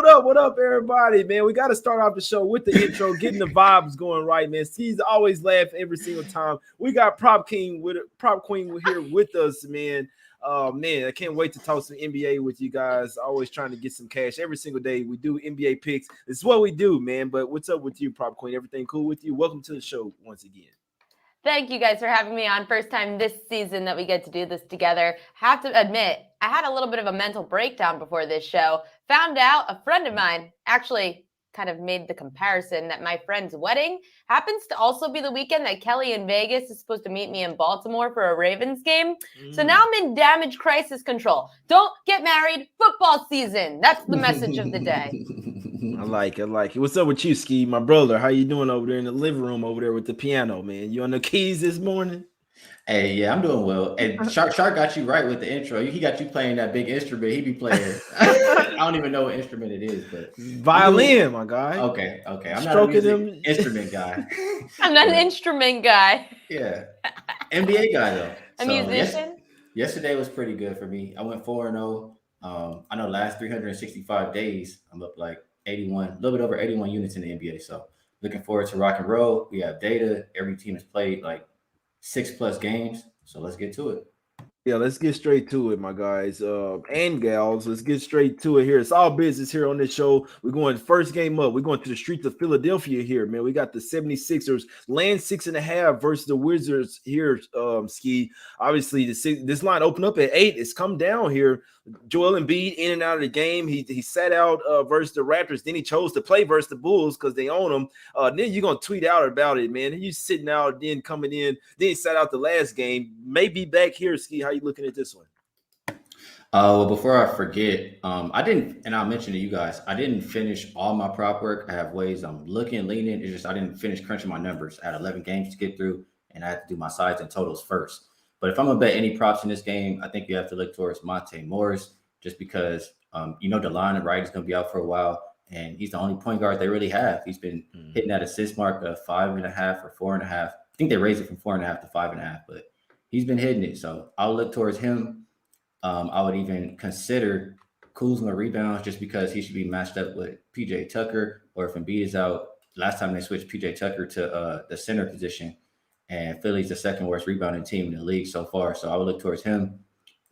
What up, everybody, man? We got to start off the show with the intro, getting the vibes going right, man. He's always laugh every single time. We got Prop Queen here with us, man. Man, I can't wait to talk some NBA with you guys. Always trying to get some cash every single day. We do NBA picks. This is what we do, man. But what's up with you, Prop Queen? Everything cool with you? Welcome to the show once again. Thank you guys for having me on. First time this season that we get to do this together. Have to admit, I had a little bit of a mental breakdown before this show. Found out a friend of mine actually kind of made the comparison that my friend's wedding happens to also be the weekend that Kelly in Vegas is supposed to meet me in Baltimore for a Ravens game. So now I'm in damage crisis control. Don't get married, football season. That's the message of the day. I like it. What's up with you, Skee, my brother? How you doing over there in the living room over there with the piano, man? You on the keys this morning? Hey, yeah, I'm doing well. And Shark got you right with the intro. He got you playing that big instrument. He be playing. I don't even know what instrument it is, but violin, my guy. Okay. I'm not an instrument guy. I'm not an instrument guy. Yeah, NBA guy though. A musician. Yesterday was pretty good for me. I went 4-0. I know last 365 days I'm up like 81, a little bit over 81 units in the NBA. So looking forward to rock and roll. We have data. Every team has played like 6+ games. So let's get to it. Yeah, let's get straight to it, my guys and gals. Let's get straight to it here. It's all business here on this show. We're going first game up. We're going to the streets of Philadelphia here, man. We got the 76ers land 6.5 versus the Wizards here, Skee. Obviously, this line opened up at 8. It's come down here. Joel Embiid in and out of the game. He sat out versus the Raptors. Then he chose to play versus the Bulls because they own him. Then you're going to tweet out about it, man. You sitting out, then coming in. Then he sat out the last game. Maybe back here, Skee. How you looking at this one? Well, before I forget, I didn't, and I'll mention to you guys, I didn't finish all my prop work. I have ways I'm looking, leaning. It's just I didn't finish crunching my numbers. I had 11 games to get through, and I had to do my sides and totals first. But if I'm going to bet any props in this game, I think you have to look towards Monte Morris just because, DeLon Wright is going to be out for a while, and he's the only point guard they really have. He's been hitting that assist mark of 5.5 or 4.5. I think they raised it from 4.5 to 5.5, but he's been hitting it. So I'll look towards him. I would even consider Kuzma rebounds just because he should be matched up with PJ Tucker, or if Embiid is out. Last time they switched PJ Tucker to the center position, and Philly's the second worst rebounding team in the league so far. So I would look towards him.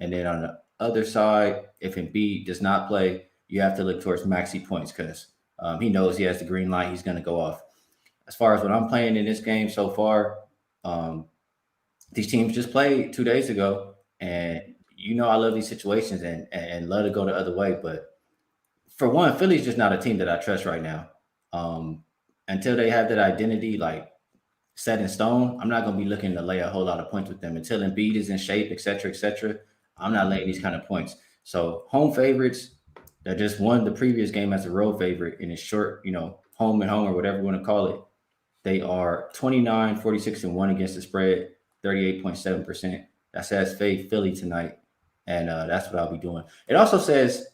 And then on the other side, if Embiid does not play, you have to look towards Maxey points because he knows he has the green light. He's going to go off. As far as what I'm playing in this game so far, these teams just played 2 days ago. And, I love these situations and love to go the other way. But for one, Philly's just not a team that I trust right now. Until they have that identity, like, set in stone, I'm not going to be looking to lay a whole lot of points with them until Embiid is in shape, et cetera. I'm not laying these kind of points. So home favorites that just won the previous game as a road favorite in a short, home and home or whatever you want to call it. They are 29, 46-1 against the spread, 38.7%. That says fade Philly tonight. And that's what I'll be doing. It also says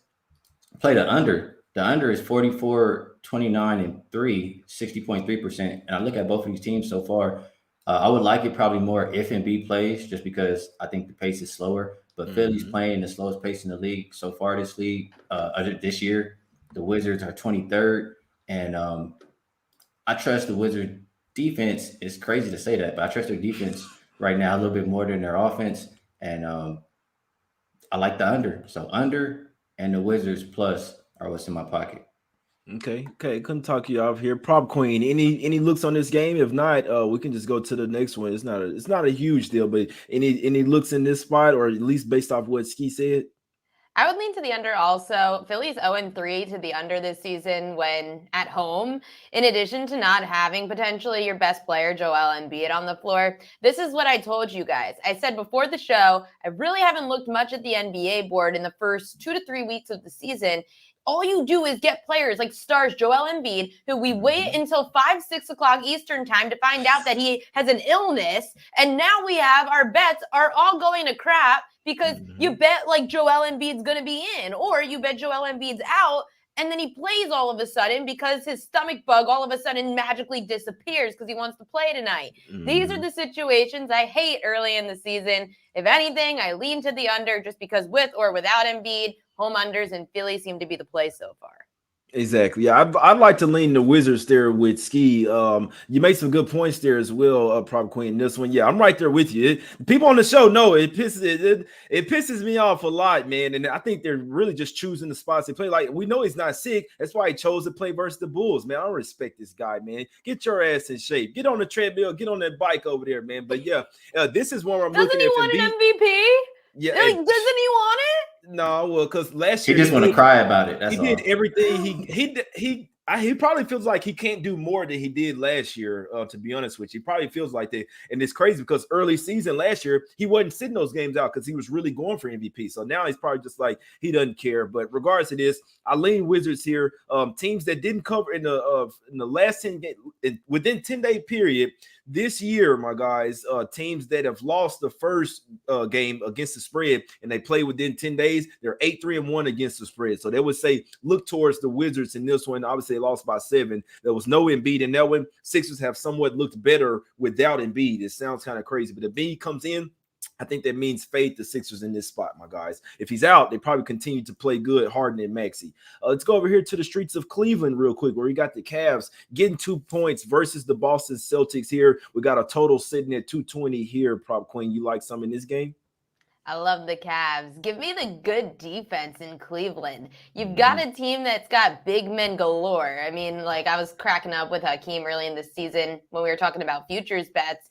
play the under. The under is 44, 29-3, 60.3%. And I look at both of these teams so far. I would like it probably more if Embiid plays, just because I think the pace is slower. But Philly's playing the slowest pace in the league so far this year. The Wizards are 23rd. And I trust the Wizards defense. It's crazy to say that, but I trust their defense right now a little bit more than their offense. And I like the under. So under and the Wizards plus are what's in my pocket. Okay. Couldn't talk you off here. Prop Queen, any looks on this game? If not, we can just go to the next one. It's not a huge deal, but any looks in this spot, or at least based off what Skee said? I would lean to the under also. Philly's 0-3 to the under this season when at home, in addition to not having potentially your best player, Joel Embiid, on the floor. This is what I told you guys. I said before the show, I really haven't looked much at the NBA board in the first 2 to 3 weeks of the season. All you do is get players like stars Joel Embiid, who we wait until 6 o'clock Eastern time to find out that he has an illness. And now we have our bets are all going to crap because you bet like Joel Embiid's going to be in, or you bet Joel Embiid's out. And then he plays all of a sudden because his stomach bug all of a sudden magically disappears because he wants to play tonight. These are the situations I hate early in the season. If anything, I lean to the under just because with or without Embiid, home unders in Philly seem to be the play so far. Exactly. Yeah, I'd like to lean the Wizards there with Skee. You made some good points there as well, Prop Queen. This one, yeah, I'm right there with you. People on the show know it pisses me off a lot, man. And I think they're really just choosing the spots they play. Like we know he's not sick. That's why he chose to play versus the Bulls, man. I don't respect this guy, man. Get your ass in shape. Get on the treadmill. Get on that bike over there, man. But yeah, this is one where I'm Doesn't looking he at want Embiid. an MVP? Yeah, Like, doesn't he want it? no, well, because last He year just want to cry about it. That's he all. did everything. He probably feels like he can't do more than he did last year. To be honest with you, he probably feels like that, and it's crazy because early season last year he wasn't sitting those games out because he was really going for MVP. So now he's probably just like he doesn't care. But regardless of this, I lean Wizards here. Teams that didn't cover in the last 10 games within 10-day period. This year, my guys, teams that have lost the first game against the spread and they play within 10 days, they're 8-3-1 against the spread. So they would say look towards the Wizards in this one. Obviously, they lost by 7. There was no Embiid in that one. Sixers have somewhat looked better without Embiid. It sounds kind of crazy, but if Embiid comes in, I think that means fade the Sixers in this spot, my guys. If he's out, they probably continue to play good, Harden and Maxey. Let's go over here to the streets of Cleveland real quick, where we got the Cavs getting 2 points versus the Boston Celtics here. We got a total sitting at 220 here. Prop Queen, you like some in this game? I love the Cavs. Give me the good defense in Cleveland. You've got a team that's got big men galore. I mean, like I was cracking up with Hakeem early in the season when we were talking about futures bets.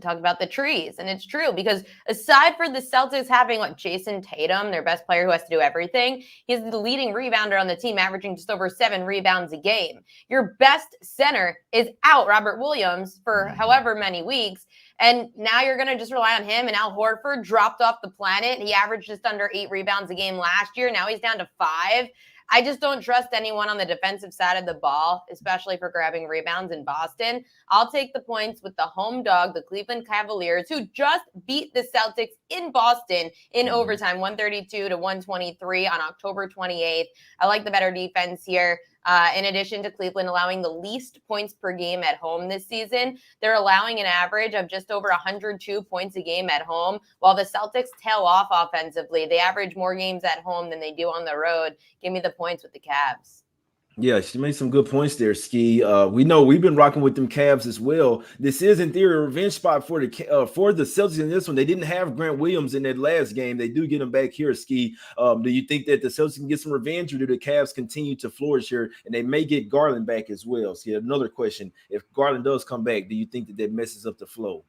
Talk about the trees. And it's true because aside for the Celtics having Jason Tatum, their best player who has to do everything, he's the leading rebounder on the team, averaging just over 7 rebounds a game. Your best center is out, Robert Williams, for however many weeks. And now you're going to just rely on him. And Al Horford dropped off the planet. He averaged just under 8 rebounds a game last year. Now he's down to 5. I just don't trust anyone on the defensive side of the ball, especially for grabbing rebounds in Boston. I'll take the points with the home dog, the Cleveland Cavaliers, who just beat the Celtics in Boston in overtime, 132-123 on October 28th. I like the better defense here. In addition to Cleveland allowing the least points per game at home this season, they're allowing an average of just over 102 points a game at home, while the Celtics tail off offensively. They average more games at home than they do on the road. Give me the points with the Cavs. Yeah, she made some good points there, Skee. We know we've been rocking with them Cavs as well. This is, in theory, a revenge spot for the Celtics in this one. They didn't have Grant Williams in that last game. They do get him back here, Skee. Do you think that the Celtics can get some revenge, or do the Cavs continue to flourish here? And they may get Garland back as well. So another question: if Garland does come back, do you think that messes up the flow?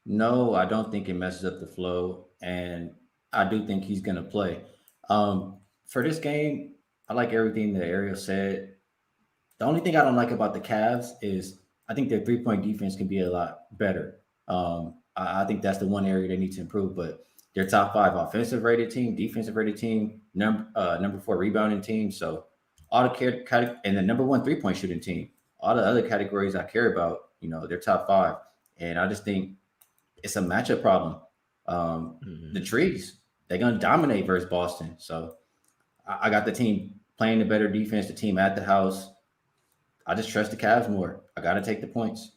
No, I don't think it messes up the flow, and I do think he's going to play. For this game, I like everything that Ariel said. The only thing I don't like about the Cavs is I think their 3-point defense can be a lot better. I think that's the one area they need to improve. But their top 5 offensive rated team, defensive rated team, number 4 rebounding team. So all the and the number 1 3-point shooting team. All the other categories I care about, they're top 5. And I just think it's a matchup problem. The trees, they're going to dominate versus Boston. So I got the team playing the better defense, the team at the house. I just trust the Cavs more. I got to take the points.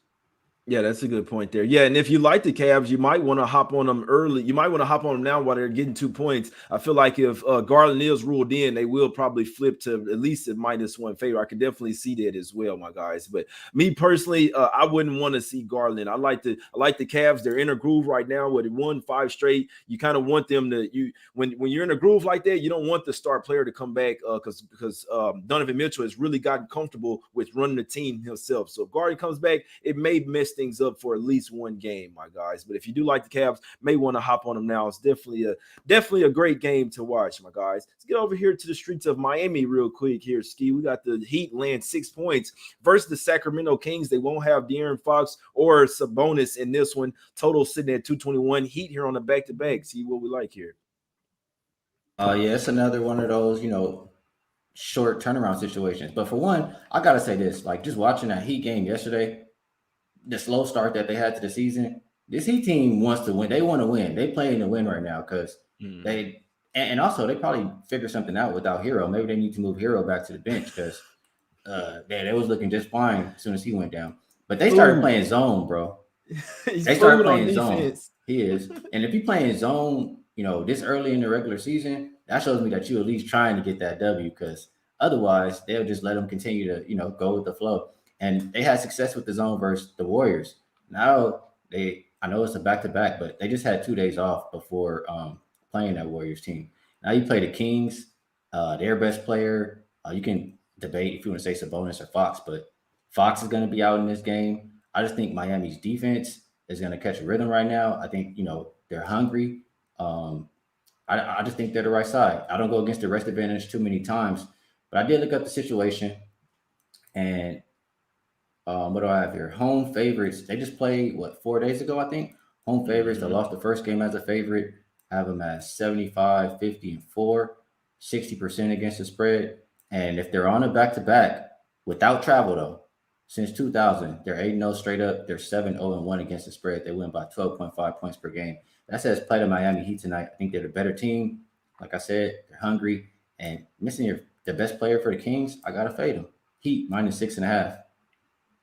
Yeah, that's a good point there. Yeah, and if you like the Cavs, you might want to hop on them early. You might want to hop on them now while they're getting 2 points. I feel like if Garland is ruled in, they will probably flip to at least a -1 favor. I could definitely see that as well, my guys. But me personally, I wouldn't want to see Garland. I like the Cavs. They're in a groove right now where they won 5 straight. You kind of want them to when you're in a groove like that, you don't want the star player to come back because Donovan Mitchell has really gotten comfortable with running the team himself. So if Garland comes back, it may mess things up for at least one game, my guys. But if you do like the Cavs, may want to hop on them now. It's definitely a great game to watch, my guys. Let's get over here to the streets of Miami real quick here, Skee. We got the Heat land 6 points versus the Sacramento Kings. They won't have De'Aaron Fox or Sabonis in this one. Total sitting at 221. Heat here on the back-to-back. See what we like here. Yeah, it's another one of those, short turnaround situations. But for one, I got to say this, just watching that Heat game yesterday, the slow start that they had to the season, this Heat team wants to win. They want to win. They playing to win right now because they also they probably figure something out without Hero. Maybe they need to move Hero back to the bench because they was looking just fine as soon as he went down. But they started playing zone, bro. They started playing zone. He is. And if you playing zone, this early in the regular season, that shows me that you at least trying to get that W because Otherwise, they'll just let them continue to, go with the flow. And they had success with the zone versus the Warriors. Now I know it's a back-to-back, but they just had 2 days off before playing that Warriors team. Now you play the Kings, their best player. You can debate if you want to say Sabonis or Fox, but Fox is going to be out in this game. I just think Miami's defense is going to catch a rhythm right now. I think, they're hungry. I just think they're the right side. I don't go against the rest advantage too many times, but I did look up the situation. And what do I have here? Home favorites. They just played, 4 days ago, I think? Home favorites. They lost the first game as a favorite. I have them as 75, 50, and 4, 60% against the spread. And if they're on a back-to-back without travel, though, since 2000, they're 8-0 straight up. They're 7-0-1 against the spread. They win by 12.5 points per game. That says play the Miami Heat tonight. I think they're the better team. Like I said, they're hungry. And missing the best player for the Kings, I got to fade them. Heat -6.5.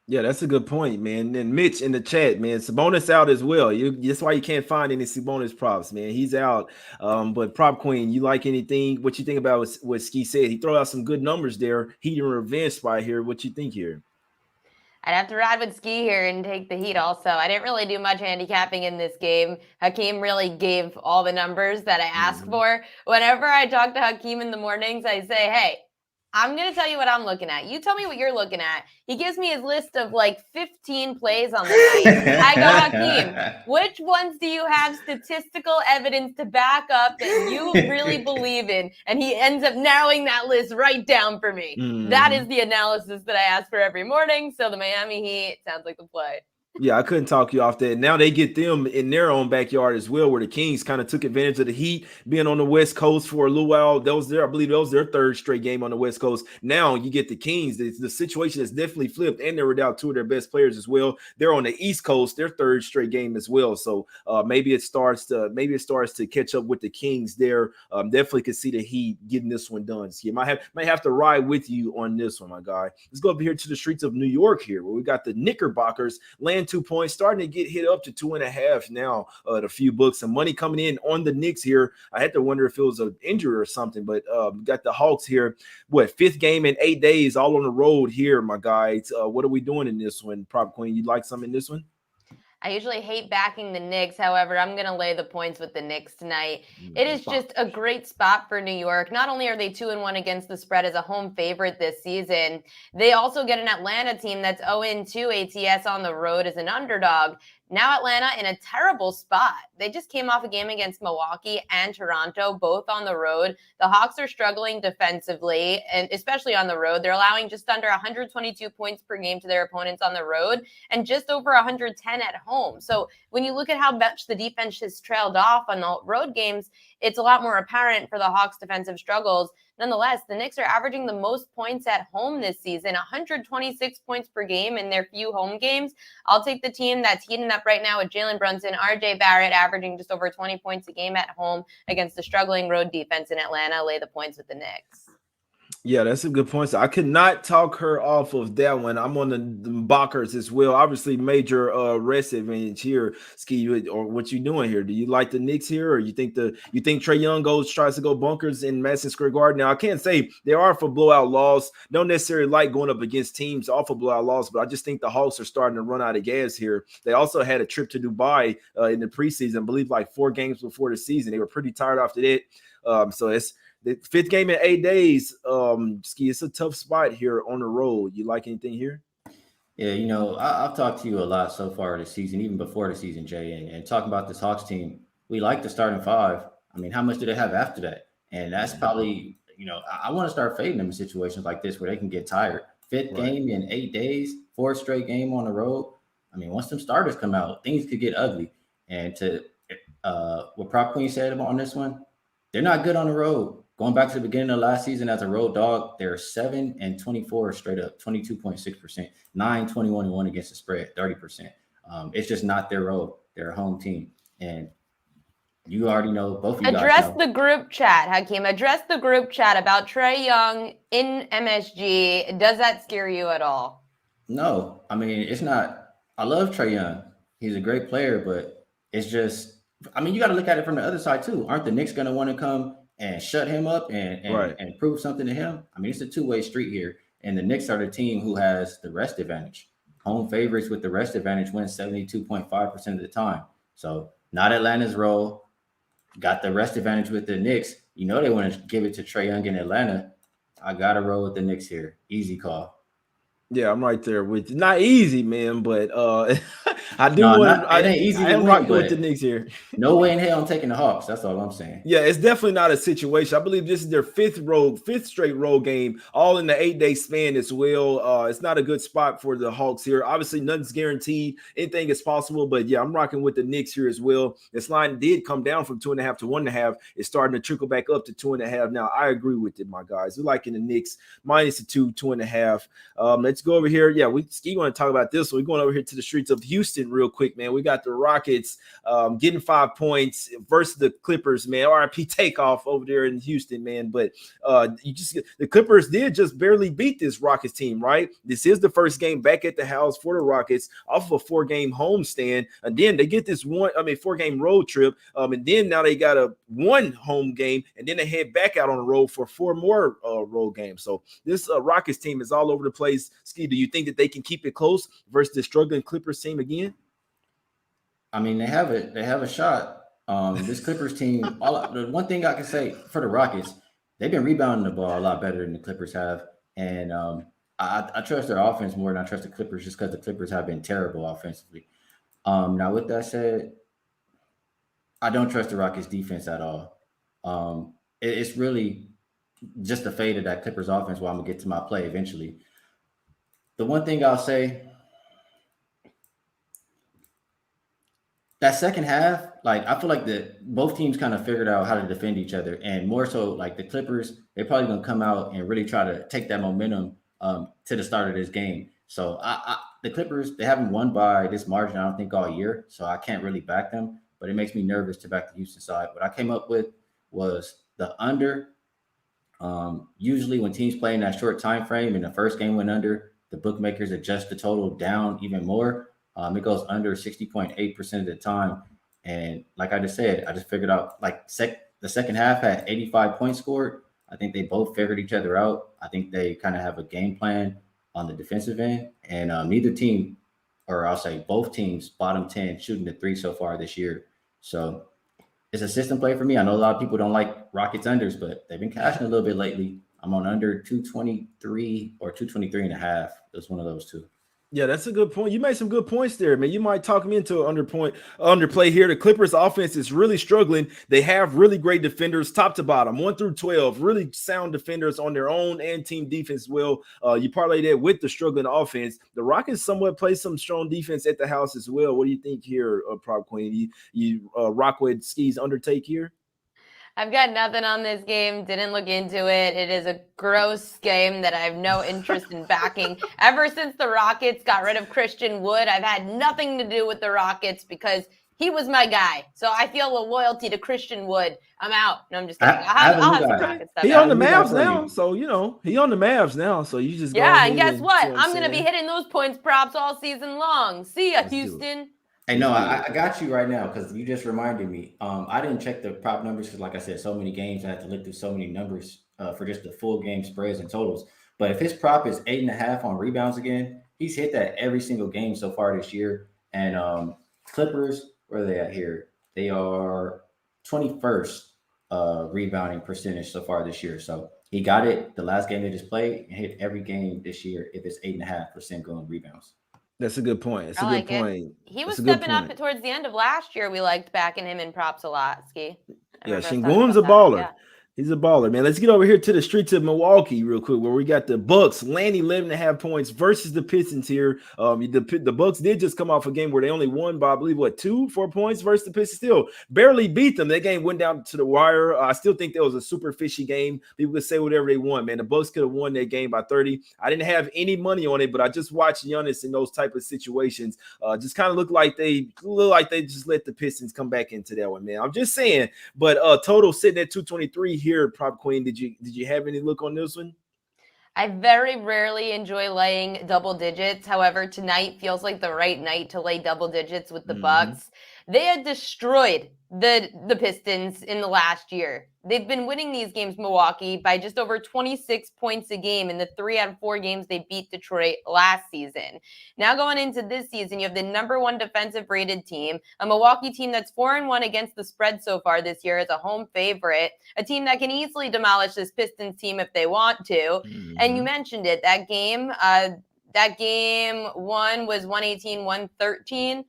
Yeah, that's a good point, man. And Mitch in the chat, man, Sabonis out as well. That's why you can't find any Sabonis props, man. He's out. But Prop Queen, you like anything? What you think about what Skee said? He throw out some good numbers there. Heat and revenge spot here. What you think here? I'd have to ride with Skee here and take the Heat also. I didn't really do much handicapping in this game. Hakeem really gave all the numbers that I asked for. Whenever I talk to Hakeem in the mornings, I say, hey, I'm going to tell you what I'm looking at. You tell me what you're looking at. He gives me his list of like 15 plays on the night. I go, Hakeem, which ones do you have statistical evidence to back up that you really believe in? And he ends up narrowing that list right down for me. That is the analysis that I ask for every morning. So the Miami Heat sounds like the play. Yeah, I couldn't talk you off that. Now they get them in their own backyard as well, where the Kings kind of took advantage of the Heat being on the West Coast for a little while. I believe that was their third straight game on the West Coast. Now you get the Kings. The situation has definitely flipped, and they were down 2 of their best players as well. They're on the East Coast, their third straight game as well. So maybe it starts to catch up with the Kings there. Definitely could see the Heat getting this one done. So you might have to ride with you on this one, my guy. Let's go up here to the streets of New York here, where we got the Knickerbockers laying 2 points, starting to get hit up to 2.5 now. A few books, some money coming in on the Knicks here. I had to wonder if it was an injury or something, but got the Hawks here. 5th game in 8 days, all on the road here, my guys. What are we doing in this one? Prop Queen, you like something in this one? I usually hate backing the Knicks. However, I'm going to lay the points with the Knicks tonight. It is just a great spot for New York. Not only are they 2-1 against the spread as a home favorite this season, they also get an Atlanta team that's 0-2 ATS on the road as an underdog. Now Atlanta in a terrible spot. They just came off a game against Milwaukee and Toronto, both on the road. The Hawks are struggling defensively, and especially on the road. They're allowing just under 122 points per game to their opponents on the road and just over 110 at home. So when you look at how much the defense has trailed off on the road games, it's a lot more apparent for the Hawks' defensive struggles. Nonetheless, the Knicks are averaging the most points at home this season, 126 points per game in their few home games. I'll take the team that's heating up right now with Jalen Brunson, RJ Barrett averaging just over 20 points a game at home against the struggling road defense in Atlanta. Lay the points with the Knicks. Yeah, that's a good point. So I could not talk her off of that one. I'm on the Bockers as well. Obviously, major rest advantage here. Skee, or what you doing here? Do you like the Knicks here, or you think Trae Young tries to go bunkers in Madison Square Garden? Now I can't say they are for blowout loss. Don't necessarily like going up against teams off of blowout loss, but I just think the Hawks are starting to run out of gas here. They also had a trip to Dubai in the preseason. I believe like 4 games before the season. They were pretty tired after that. So it's the 5th game in 8 days. Skee, it's a tough spot here on the road. You like anything here? Yeah, I've talked to you a lot so far this season, even before the season, Jay, and talking about this Hawks team. We like the starting 5. I mean, how much do they have after that? And that's probably, I want to start fading them in situations like this where they can get tired. 5th game in 8 days, 4th straight game on the road. I mean, once some starters come out, things could get ugly. And to what Prop Queen said on this one, they're not good on the road. Going back to the beginning of last season as a road dog, they're 7-24 straight up, 22.6%, 9-21-1 against the spread, 30%. It's just not their road. They're a home team. And you already know, both of you Address guys know. the group chat, Hakeem. Address the group chat about Trae Young in MSG. Does that scare you at all? No. I mean, it's not. I love Trae Young. He's a great player, but it's just, I mean, you got to look at it from the other side too. Aren't the Knicks going to want to come and shut him up and prove something to him. I mean, it's a two-way street here. And the Knicks are the team who has the rest advantage. Home favorites with the rest advantage win 72.5% of the time. So not Atlanta's role. Got the rest advantage with the Knicks. You know they want to give it to Trae Young in Atlanta. I got to roll with the Knicks here. Easy call. Yeah, I'm right there with you. Not easy, man, but I do No, want. it ain't easy I to am win, rocking but with the Knicks here. no way in hell I'm taking the Hawks. That's all I'm saying. Yeah, it's definitely not a situation. I believe this is their fifth straight road game, all in the 8-day span as well. It's not a good spot for the Hawks here. Obviously, nothing's guaranteed. Anything is possible, but yeah, I'm rocking with the Knicks here as well. This line did come down from 2.5 to 1.5. It's starting to trickle back up to 2.5 now. I agree with it, my guys. We're liking the Knicks minus the 2.5. Let's go over here. Yeah, we want to talk about this. So we're going over here to the streets of Houston real quick, man. We got the Rockets getting 5 points versus the Clippers, man. RIP takeoff over there in Houston, man. But the Clippers did just barely beat this Rockets team, right? This is the first game back at the house for the Rockets off of a 4-game homestand, and then they get this 4-game road trip, and then now they got a 1 home game, and then they head back out on the road for 4 more road games. So this Rockets team is all over the place. Skee, do you think that they can keep it close versus the struggling Clippers team again? I mean, they have a shot. This Clippers team, the one thing I can say for the Rockets, they've been rebounding the ball a lot better than the Clippers have. And I trust their offense more than I trust the Clippers just because the Clippers have been terrible offensively. Now, with that said, I don't trust the Rockets defense at all. It's really just the fate of that Clippers offense where I'm going to get to my play eventually. The one thing I'll say, that second half, like I feel like both teams kind of figured out how to defend each other, and more so like the Clippers, they're probably going to come out and really try to take that momentum to the start of this game. So the Clippers, they haven't won by this margin, I don't think, all year, so I can't really back them, but it makes me nervous to back the Houston side. What I came up with was the under. Usually when teams play in that short time frame and the first game went under, the bookmakers adjust the total down even more. It goes under 60.8% of the time. And like I just said, I just figured out like the second half had 85 points scored. I think they both figured each other out. I think they kind of have a game plan on the defensive end. And neither team, or I'll say both teams, bottom 10 shooting the 3 so far this year. So it's a system play for me. I know a lot of people don't like Rockets unders, but they've been cashing a little bit lately. I'm on under 223 or 223.5. It's one of those two. Yeah, that's a good point. You made some good points there, man. You might talk me into an underplay here. The Clippers offense is really struggling. They have really great defenders, top to bottom, 1 through 12, really sound defenders on their own and team defense as well. You parlay that with the struggling offense. The Rockets somewhat play some strong defense at the house as well. What do you think here, Prop Queen? You rock with Skee's undertake here? I've got nothing on this game. Didn't look into it. It is a gross game that I have no interest in backing. Ever since the Rockets got rid of Christian Wood, I've had nothing to do with the Rockets because he was my guy. So I feel a loyalty to Christian Wood. I'm out. No, I'm just kidding. I'll have some Rockets stuff. He on the Mavs now, so he on the Mavs now. So you just and guess what? I'm going to be hitting those points props all season long. See ya, Houston. Hey, no, I got you right now because you just reminded me. I didn't check the prop numbers because, like I said, so many games. I had to look through so many numbers for just the full game spreads and totals. But if his prop is 8.5 on rebounds again, he's hit that every single game so far this year. And Clippers, where are they at here? They are 21st rebounding percentage so far this year. So he got it the last game they just played and hit every game this year if it's 8.5% going rebounds. That's a good point. That's a good point. He was stepping up towards the end of last year. We liked backing him in props a lot, Skee. Yeah, Şengün's a baller. Yeah. He's a baller, man. Let's get over here to the streets of Milwaukee real quick, where we got the Bucks landing 11.5 points versus the Pistons here. The Bucks did just come off a game where they only won by, I believe, 4 points versus the Pistons. Still barely beat them. That game went down to the wire. I still think that was a super fishy game. People could say whatever they want, man. The Bucks could have won that game by 30. I didn't have any money on it, but I just watched Giannis in those type of situations. Just kind of look like they just let the Pistons come back into that one, man. I'm just saying. But total sitting at 223 here, Prop Queen. Did you have any look on this one? I very rarely enjoy laying double digits. However, tonight feels like the right night to lay double digits with the Bucks. They had destroyed the Pistons in the last year. They've been winning these games, Milwaukee, by just over 26 points a game in the 3 out of 4 games they beat Detroit last season. Now going into this season, you have the number 1 defensive rated team, a Milwaukee team that's 4-1 against the spread so far this year as a home favorite, a team that can easily demolish this Pistons team if they want to. Mm-hmm. And you mentioned it, that game 1 was 118-113.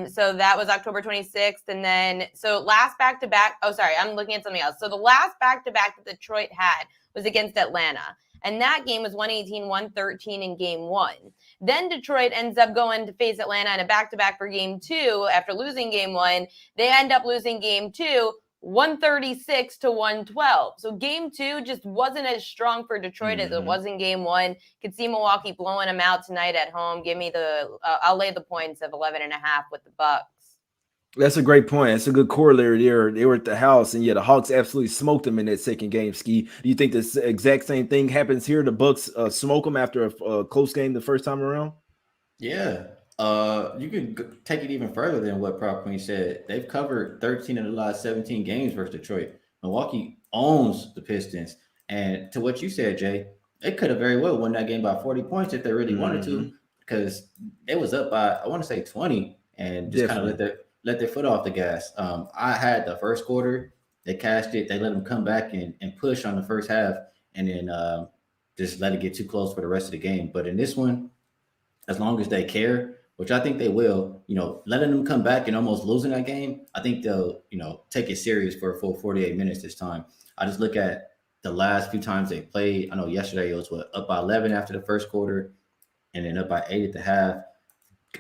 So that was October 26th. And then, so last back-to-back, I'm looking at something else. So the last back-to-back that Detroit had was against Atlanta. And that game was 118-113 in game 1. Then Detroit ends up going to face Atlanta in a back-to-back for game 2 after losing game 1. They end up losing game 2, 136-112. So game 2 just wasn't as strong for Detroit as it was in game 1. Could see Milwaukee blowing them out tonight at home. Give me I'll lay the points of 11.5 with the Bucks. That's a great point. That's a good corollary there. They were at the house, and the Hawks absolutely smoked them in that second game, Skee. Do you think the exact same thing happens here? The Bucks smoke them after a close game the first time around? Yeah. You could take it even further than what Prop Queen said. They've covered 13 of the last 17 games versus Detroit. Milwaukee owns the Pistons. And to what you said, Jay, they could have very well won that game by 40 points if they really wanted to, because they was up by, I want to say 20, and just kind of let their foot off the gas. I had the first quarter. They cashed it. They let them come back and push on the first half, and then just let it get too close for the rest of the game. But in this one, as long as they care, which I think they will, letting them come back and almost losing that game, I think they'll, take it serious for a full 48 minutes this time. I just look at the last few times they played. I know yesterday it was up by 11 after the first quarter and then up by 8 at the half.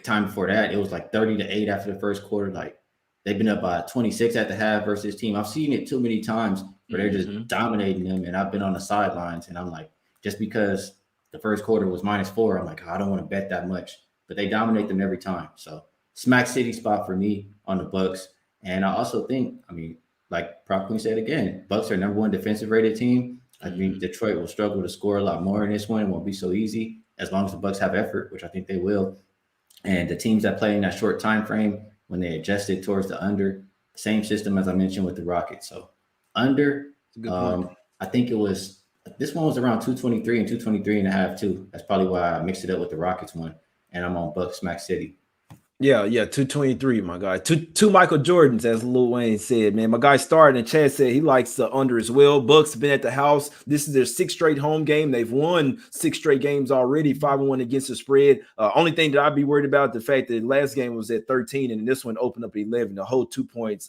Time before that, it was like 30-8 after the first quarter. Like, they've been up by 26 at the half versus this team. I've seen it too many times where they're just dominating them, and I've been on the sidelines, and I'm like, just because the first quarter was -4, I'm like, I don't want to bet that much. But they dominate them every time. So smack city spot for me on the Bucks. And I also think, like Prop Queen said again, Bucks are number 1 defensive rated team. I think Detroit will struggle to score a lot more in this one. It won't be so easy as long as the Bucks have effort, which I think they will. And the teams that play in that short time frame, when they adjusted towards the under, same system as I mentioned with the Rockets. So under, I think this one was around 223 and 223.5 too. That's probably why I mixed it up with the Rockets one. And I'm on Bucks Smack City. Yeah, 223, my guy. Two Michael Jordans, as Lil Wayne said, man. My guy started and Chad said he likes the under as well. Bucks have been at the house. This is their 6th straight home game. They've won 6 straight games already, 5-1 against the spread. Only thing that I'd be worried about, the fact that the last game was at 13 and this one opened up at 11, the whole 2 points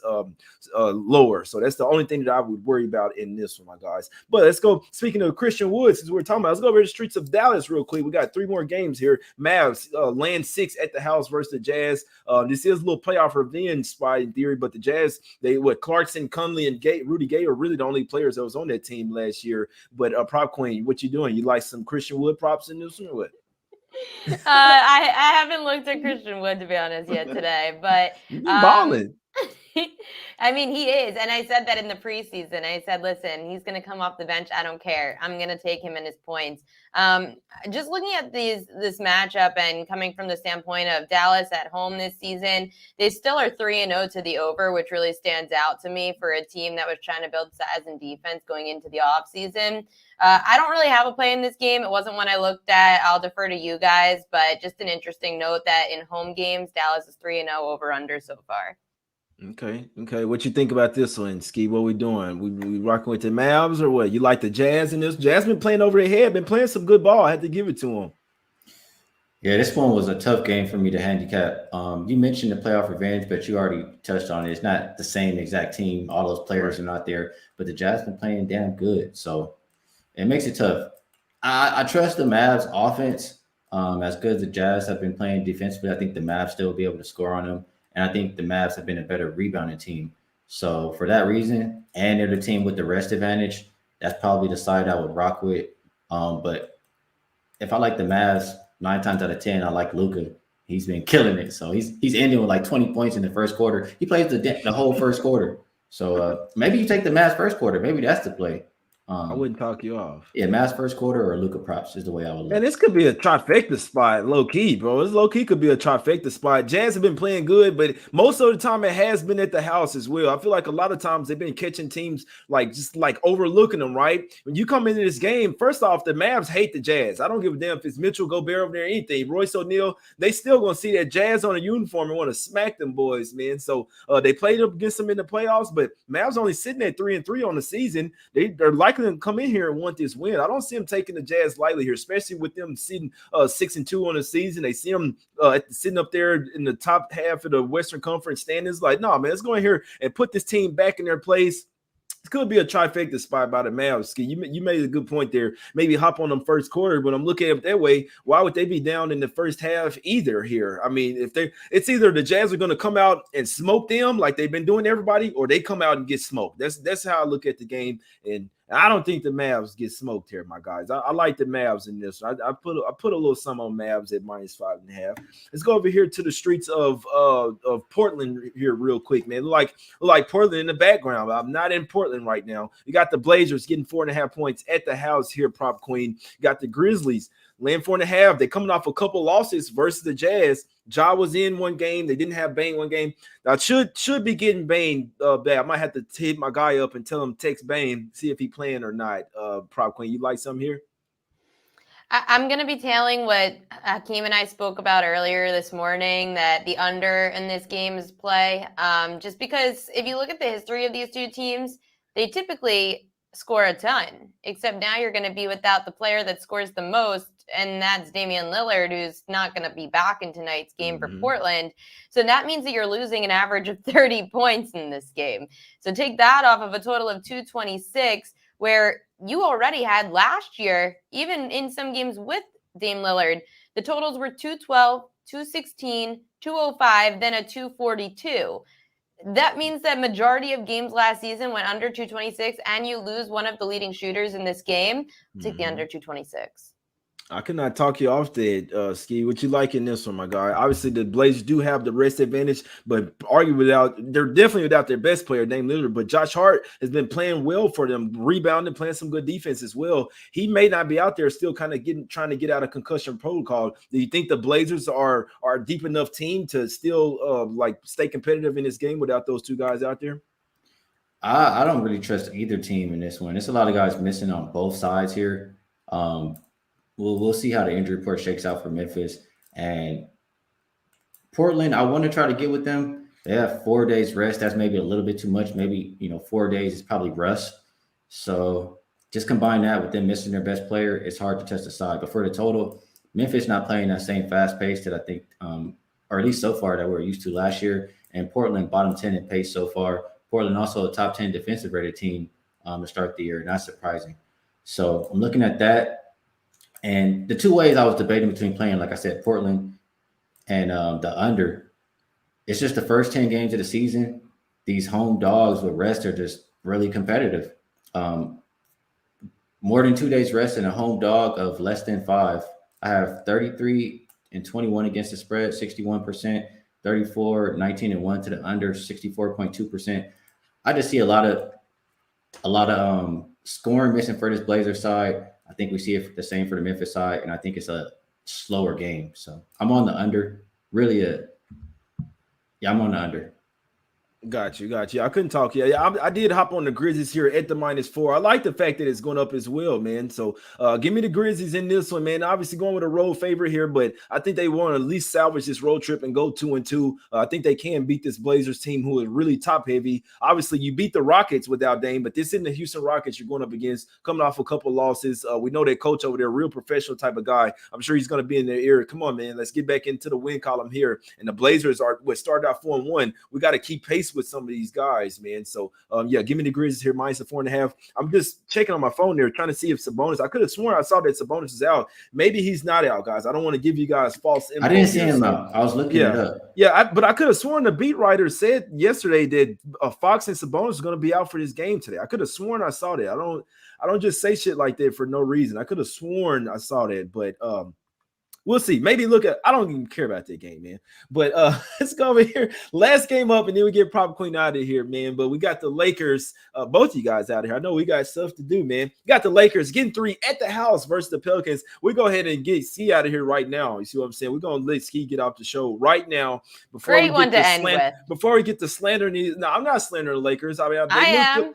lower. So that's the only thing that I would worry about in this one, my guys. But let's go. Speaking of Christian Wood, since we're talking about, let's go over to the streets of Dallas real quick. We got 3 more games here. Mavs land 6 at the house versus the Jazz. This is a little playoff revenge spot in theory, but the Jazz, Clarkson, Conley, and Rudy Gay are really the only players that was on that team last year. But Prop Queen, what you doing? You like some Christian Wood props in this one or what? I haven't looked at Christian Wood, to be honest, yet today, but balling. He is. And I said that in the preseason. I said, listen, he's going to come off the bench. I don't care. I'm going to take him in his points. Just looking at this matchup and coming from the standpoint of Dallas at home this season, they still are 3-0 to the over, which really stands out to me for a team that was trying to build size and defense going into the offseason. I don't really have a play in this game. It wasn't one I looked at. I'll defer to you guys, but just an interesting note that in home games, Dallas is 3-0 over under so far. Okay. What you think about this one, Skee? What we doing? We rocking with the Mavs or what? You like the Jazz in this? Jazz been playing over their head, been playing some good ball. I had to give it to them. Yeah, this one was a tough game for me to handicap. You mentioned the playoff revenge, but you already touched on it. It's not the same exact team. All those players are not there, but the Jazz been playing damn good. So it makes it tough. I trust the Mavs offense. As good as the Jazz have been playing defensively, I think the Mavs still will be able to score on them. And I think the Mavs have been a better rebounding team. So for that reason, and they're the team with the rest advantage, that's probably the side I would rock with. But if I like the Mavs, 9 times out of 10, I like Luka. He's been killing it. So he's ending with like 20 points in the first quarter. He plays the whole first quarter. So maybe you take the Mavs first quarter. Maybe that's the play. I wouldn't talk you off. Yeah, Mavs first quarter or Luka props is the way I would look. And this could be a trifecta spot, low key, bro. This low key could be a trifecta spot. Jazz have been playing good, but most of the time it has been at the house as well. I feel like a lot of times they've been catching teams like just like overlooking them, right? When you come into this game, first off, the Mavs hate the Jazz. I don't give a damn if it's Mitchell, Gobert over there, or anything. Royce O'Neal, they still gonna see that Jazz on a uniform and want to smack them boys, man. So they played up against them in the playoffs, but Mavs only sitting at 3-3 on the season. They're likely to come in here and want this win. I don't see them taking the Jazz lightly here, especially with them sitting 6-2 on the season. They see them sitting up there in the top half of the Western Conference standings. Like, no, man, let's go in here and put this team back in their place. It could be a trifecta spot by the Mavs. Skee, you made a good point there. Maybe hop on them first quarter, but I'm looking at it that way. Why would they be down in the first half either here? I mean, it's either the Jazz are going to come out and smoke them like they've been doing everybody, or they come out and get smoked. That's how I look at the game. And I don't think the Mavs get smoked here, my guys. I like the Mavs in this. I put a little sum on Mavs at -5.5. Let's go over here to the streets of Portland here real quick, man. Look like Portland in the background. I'm not in Portland right now. You got the Blazers getting 4.5 points at the house here, Prop Queen. You got the Grizzlies laying 4.5. They're coming off a couple losses versus the Jazz. Ja was in one game. They didn't have Bane one game. Now should be getting Bane back. I might have to hit my guy up and tell him text Bane, see if he playing or not. Prop Queen, you like something here? I'm going to be tailing what Hakeem and I spoke about earlier this morning, that the under in this game is play. Just because if you look at the history of these two teams, they typically score a ton, except now you're going to be without the player that scores the most, and that's Damian Lillard, who's not going to be back in tonight's game for Portland. So that means that you're losing an average of 30 points in this game. So take that off of a total of 226, where you already had last year, even in some games with Dame Lillard, the totals were 212, 216, 205, then a 242. That means that majority of games last season went under 226, and you lose one of the leading shooters in this game. Take the under 226. I could not talk you off that, Skee. What you like in this one, my guy? Obviously, the Blazers do have the rest advantage, but they're definitely without their best player, named Lillard. But Josh Hart has been playing well for them, rebounding, playing some good defense as well. He may not be out there still kind of trying to get out of concussion protocol. Do you think the Blazers are a deep enough team to still stay competitive in this game without those two guys out there? I don't really trust either team in this one. There's a lot of guys missing on both sides here. We'll see how the injury report shakes out for Memphis and Portland. I want to try to get with them. They have 4 days rest. That's maybe a little bit too much. Maybe 4 days is probably rust. So just combine that with them missing their best player. It's hard to test the side. But for the total, Memphis not playing that same fast pace that I think, or at least so far that we're used to last year. And Portland bottom 10 in pace so far. Portland also a top 10 defensive rated team to start the year. Not surprising. So I'm looking at that. And the two ways I was debating between playing, like I said, Portland and the under, it's just the first 10 games of the season. These home dogs with rest are just really competitive. More than 2 days rest and a home dog of less than 5. I have 33 and 21 against the spread, 61%, 34, 19 and 1 to the under, 64.2%. I just see a lot of scoring missing for this Blazer side. I think we see it the same for the Memphis side, and I think it's a slower game. So I'm on the under. I'm on the under. Got you. I couldn't talk. Yeah, I did hop on the Grizzlies here at the -4. I like the fact that it's going up as well, man. So give me the Grizzlies in this one, man. Obviously going with a road favorite here, but I think they want to at least salvage this road trip and go 2-2. I think they can beat this Blazers team who is really top heavy. Obviously, you beat the Rockets without Dame, but this isn't the Houston Rockets you're going up against, coming off a couple losses. We know that coach over there, real professional type of guy. I'm sure he's going to be in their ear. Come on, man. Let's get back into the win column here. And the Blazers started out 4-1. We got to keep pace with some of these guys, man. So give me the Grizzlies here -4.5. I'm just checking on my phone there, trying to see if Sabonis. I could have sworn I saw that Sabonis is out. Maybe he's not out, guys. I don't want to give you guys false info. I didn't see him out. I was looking it up. But I could have sworn the beat writer said yesterday that Fox and Sabonis are going to be out for this game today. I could have sworn I saw that. I don't just say shit like that for no reason. I could have sworn I saw that, but We'll see. Maybe look at. I don't even care about that game, man. But let's go over here. Last game up, and then we get Prop Queen out of here, man. But we got the Lakers. Both of you guys out of here. I know we got stuff to do, man. We got the Lakers getting 3 at the house versus the Pelicans. We go ahead and get Skee out of here right now. You see what I'm saying? We're gonna let Skee get off the show right now. Before Great one to end with. Before we get the slander. No, I'm not slandering the Lakers. I mean, I am.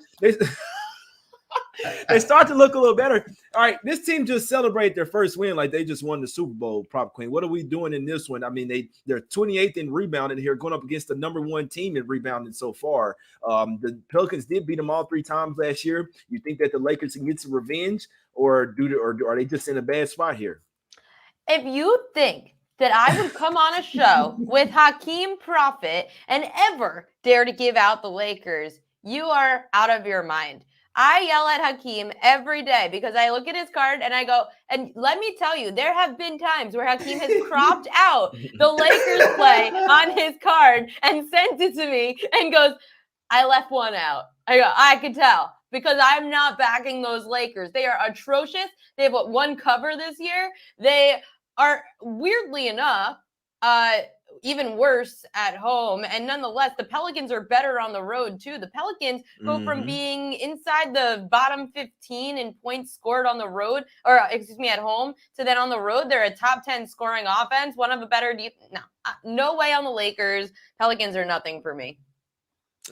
They start to look a little better. All right, this team just celebrated their first win like they just won the Super Bowl, Prop Queen. What are we doing in this one? I mean, they're 28th in rebounding here, going up against the number 1 team in rebounding so far. The Pelicans did beat them all 3 times last year. You think that the Lakers can get some revenge, or are they just in a bad spot here? If you think that I would come on a show with Hakeem Prophet and ever dare to give out the Lakers, you are out of your mind. I yell at Hakeem every day because I look at his card and I go, and let me tell you, there have been times where Hakeem has cropped out the Lakers play on his card and sent it to me and goes, I left one out. I go, I could tell because I'm not backing those Lakers. They are atrocious. They have one cover this year. They are, weirdly enough, even worse at home. And nonetheless, the Pelicans are better on the road too. The Pelicans go from being inside the bottom 15 in points scored on the road, or excuse me, at home, to then on the road, they're a top 10 scoring offense, one of a better no way on the Lakers. Pelicans are nothing for me.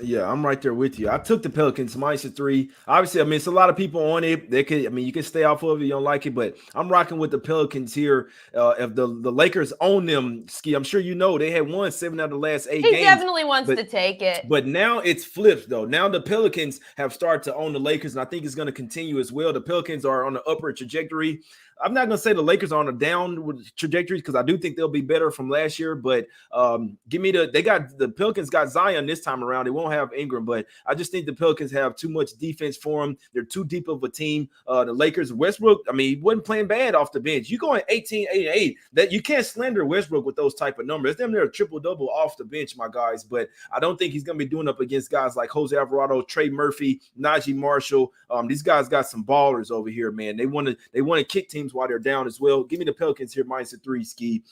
Yeah, I'm right there with you. I took the Pelicans -3. Obviously, I mean, it's a lot of people on it. You can stay off of it. You don't like it, but I'm rocking with the Pelicans here. If the Lakers own them, Skee, I'm sure you know they had won 7 out of the last 8 games. He definitely wants to take it. But now it's flipped, though. Now the Pelicans have started to own the Lakers, and I think it's going to continue as well. The Pelicans are on an upward trajectory. I'm not going to say the Lakers are on a downward trajectory because I do think they'll be better from last year. But the Pelicans got Zion this time around. They won't have Ingram, but I just think the Pelicans have too much defense for them. They're too deep of a team. The Lakers, Westbrook, I mean, he wasn't playing bad off the bench. You going 18, 8, and 8. That you can't slander Westbrook with those type of numbers. They're a triple-double off the bench, my guys. But I don't think he's going to be doing up against guys like Jose Alvarado, Trey Murphy, Najee Marshall. These guys got some ballers over here, man. They want to kick teams while they're down as well. Give me the Pelicans here -3, Skee.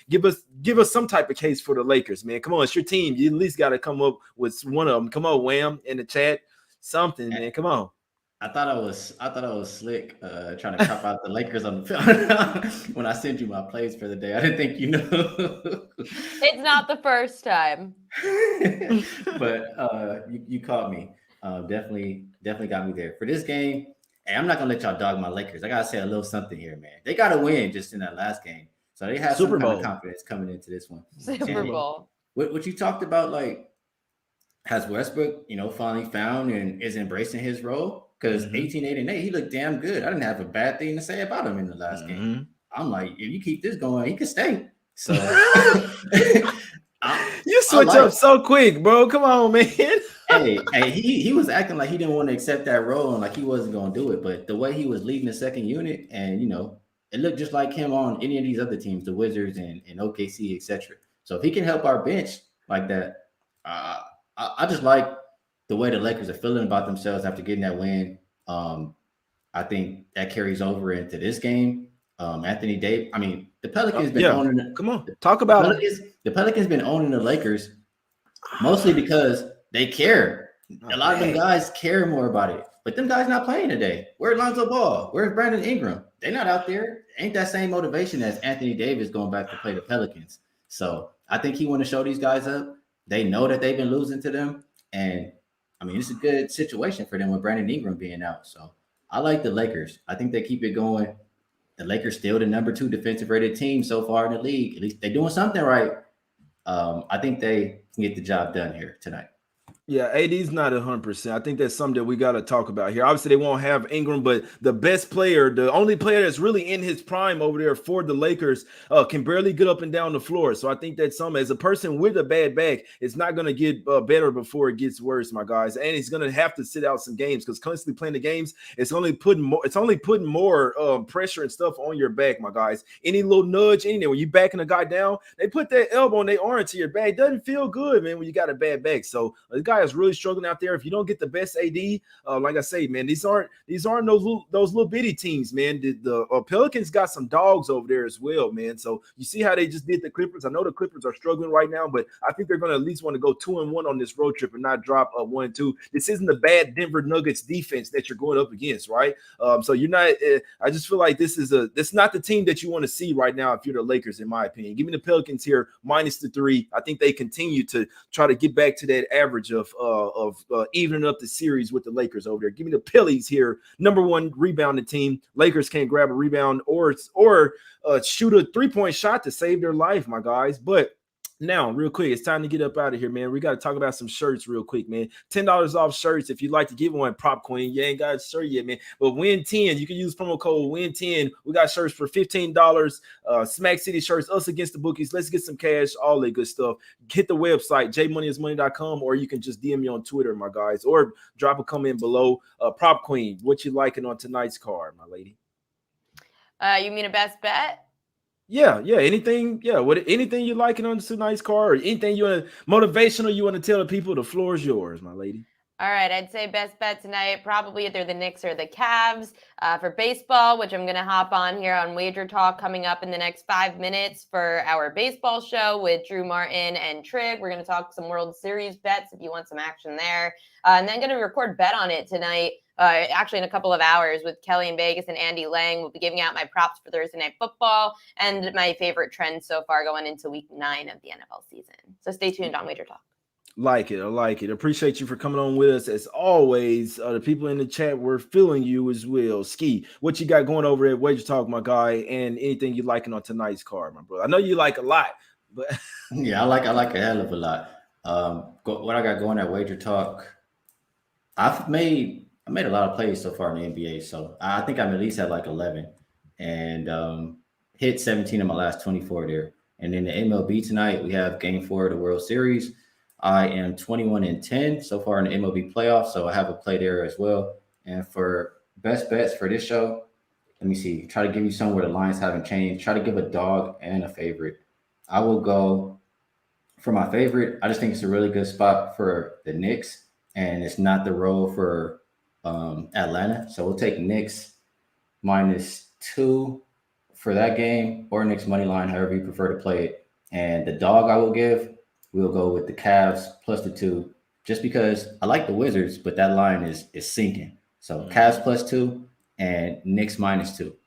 Give us some type of case for the Lakers, man. Come on, it's your team. You at least got to come up with one of them. Come on, Wham, in the chat. Something, man. Come on. I thought I was slick trying to cop out the Lakers on the field when I sent you my plays for the day. I didn't think you know. It's not the first time. But you caught me. Definitely got me there. For this game, and I'm not gonna let y'all dog my Lakers. I gotta say a little something here, man. They got to win just in that last game, so they have some kind of confidence coming into this one. Super Bowl. What you talked about, like, has Westbrook, finally found and is embracing his role? Because 18, 8, and 8, he looked damn good. I didn't have a bad thing to say about him in the last game. I'm like, if you keep this going, he could stay. So you switch up so quick, bro. Come on, man. hey, he was acting like he didn't want to accept that role and like he wasn't going to do it. But the way he was leading the second unit, and it looked just like him on any of these other teams, the Wizards and OKC, etc. So if he can help our bench like that, I just like the way the Lakers are feeling about themselves after getting that win. I think that carries over into this game. Anthony Davis. I mean, the Pelicans been owning. Come on, talk about it. The Pelicans been owning the Lakers mostly because they care. A lot of them guys care more about it. But them guys not playing today. Where's Lonzo Ball? Where's Brandon Ingram? They're not out there. Ain't that same motivation as Anthony Davis going back to play the Pelicans. So I think he want to show these guys up. They know that they've been losing to them. And, I mean, it's a good situation for them with Brandon Ingram being out. So I like the Lakers. I think they keep it going. The Lakers still the number 2 defensive rated team so far in the league. At least they're doing something right. I think they can get the job done here tonight. Yeah, AD's not 100%. I think that's something that we got to talk about here. Obviously, they won't have Ingram, but the best player, the only player that's really in his prime over there for the Lakers, can barely get up and down the floor. So I think that as a person with a bad back, it's not going to get better before it gets worse, my guys. And he's going to have to sit out some games because constantly playing the games, it's only putting more pressure and stuff on your back, my guys. Any little nudge, when you backing a guy down, they put that elbow and they arm to your back. It doesn't feel good, man, when you got a bad back. So the guy Utah is really struggling out there. If you don't get the best AD, like I say, man, these aren't those little bitty teams, man. The Pelicans got some dogs over there as well, man. So you see how they just did the Clippers. I know the Clippers are struggling right now, but I think they're going to at least want to go 2-1 on this road trip and not drop a 1-2. This isn't the bad Denver Nuggets defense that you're going up against, right? So you're not. I just feel like this is not the team that you want to see right now if you're the Lakers, in my opinion. Give me the Pelicans here -3. I think they continue to try to get back to that average of evening up the series with the Lakers over there. Give me the Phillies here, #1 rebounding team. Lakers can't grab a rebound or shoot a 3-point shot to save their life, my guys. But now, real quick, it's time to get up out of here, man. We got to talk about some shirts real quick, man. $10 off shirts if you'd like to give one. Prop Queen, you ain't got a shirt yet, man. But win 10, you can use promo code WIN10. We got shirts for $15. Smack City shirts, Us Against the Bookies. Let's get some cash, all that good stuff. Hit the website, jmoneyismoney.com, or you can just DM me on Twitter, my guys, or drop a comment below. Prop Queen, what you liking on tonight's card, my lady? You mean a best bet? Yeah. Anything you liking on tonight's card, or anything you want to motivational you want to tell the people, the floor is yours, my lady. All right, I'd say best bet tonight, probably either the Knicks or the Cavs. For baseball, which I'm going to hop on here on Wager Talk coming up in the next 5 minutes for our baseball show with Drew Martin and Trig. We're going to talk some World Series bets if you want some action there. And then going to record Bet on It tonight, actually in a couple of hours with Kelly in Vegas and Andy Lang. We'll be giving out my props for Thursday Night Football and my favorite trends so far going into week 9 of the NFL season. So stay tuned on Wager Talk. I like it. Appreciate you for coming on with us. As always, the people in the chat, we're feeling you as well. Skee, what you got going over at Wager Talk, my guy, and anything you liking on tonight's card, my brother? I know you like a lot, but yeah, I like a hell of a lot. What I got going at Wager Talk, I made a lot of plays so far in the NBA, so I think I'm at least at like 11, and hit 17 in my last 24 there. And in the MLB tonight, we have Game 4 of the World Series. I am 21-10 so far in the MLB playoffs, so I have a play there as well. And for best bets for this show, let me see. Try to give you some where the lines haven't changed. Try to give a dog and a favorite. I will go for my favorite. I just think it's a really good spot for the Knicks, and it's not the road for Atlanta. So we'll take Knicks -2 for that game, or Knicks money line, however you prefer to play it. And the dog I will give, we'll go with the Cavs +2, just because I like the Wizards, but that line is sinking. So Cavs +2 and Knicks -2.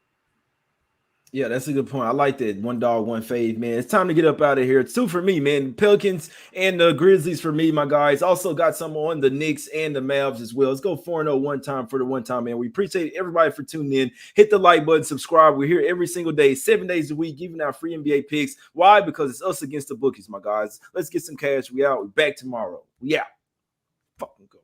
Yeah, that's a good point. I like that. One dog, one fave, man. It's time to get up out of here. It's 2 for me, man. Pelicans and the Grizzlies for me, my guys. Also got some on the Knicks and the Mavs as well. Let's go 4-0 one time for the one time, man. We appreciate everybody for tuning in. Hit the like button, subscribe. We're here every single day, 7 days a week, giving out free NBA picks. Why? Because it's Us Against the Bookies, my guys. Let's get some cash. We out. We're back tomorrow. We out. Fucking go.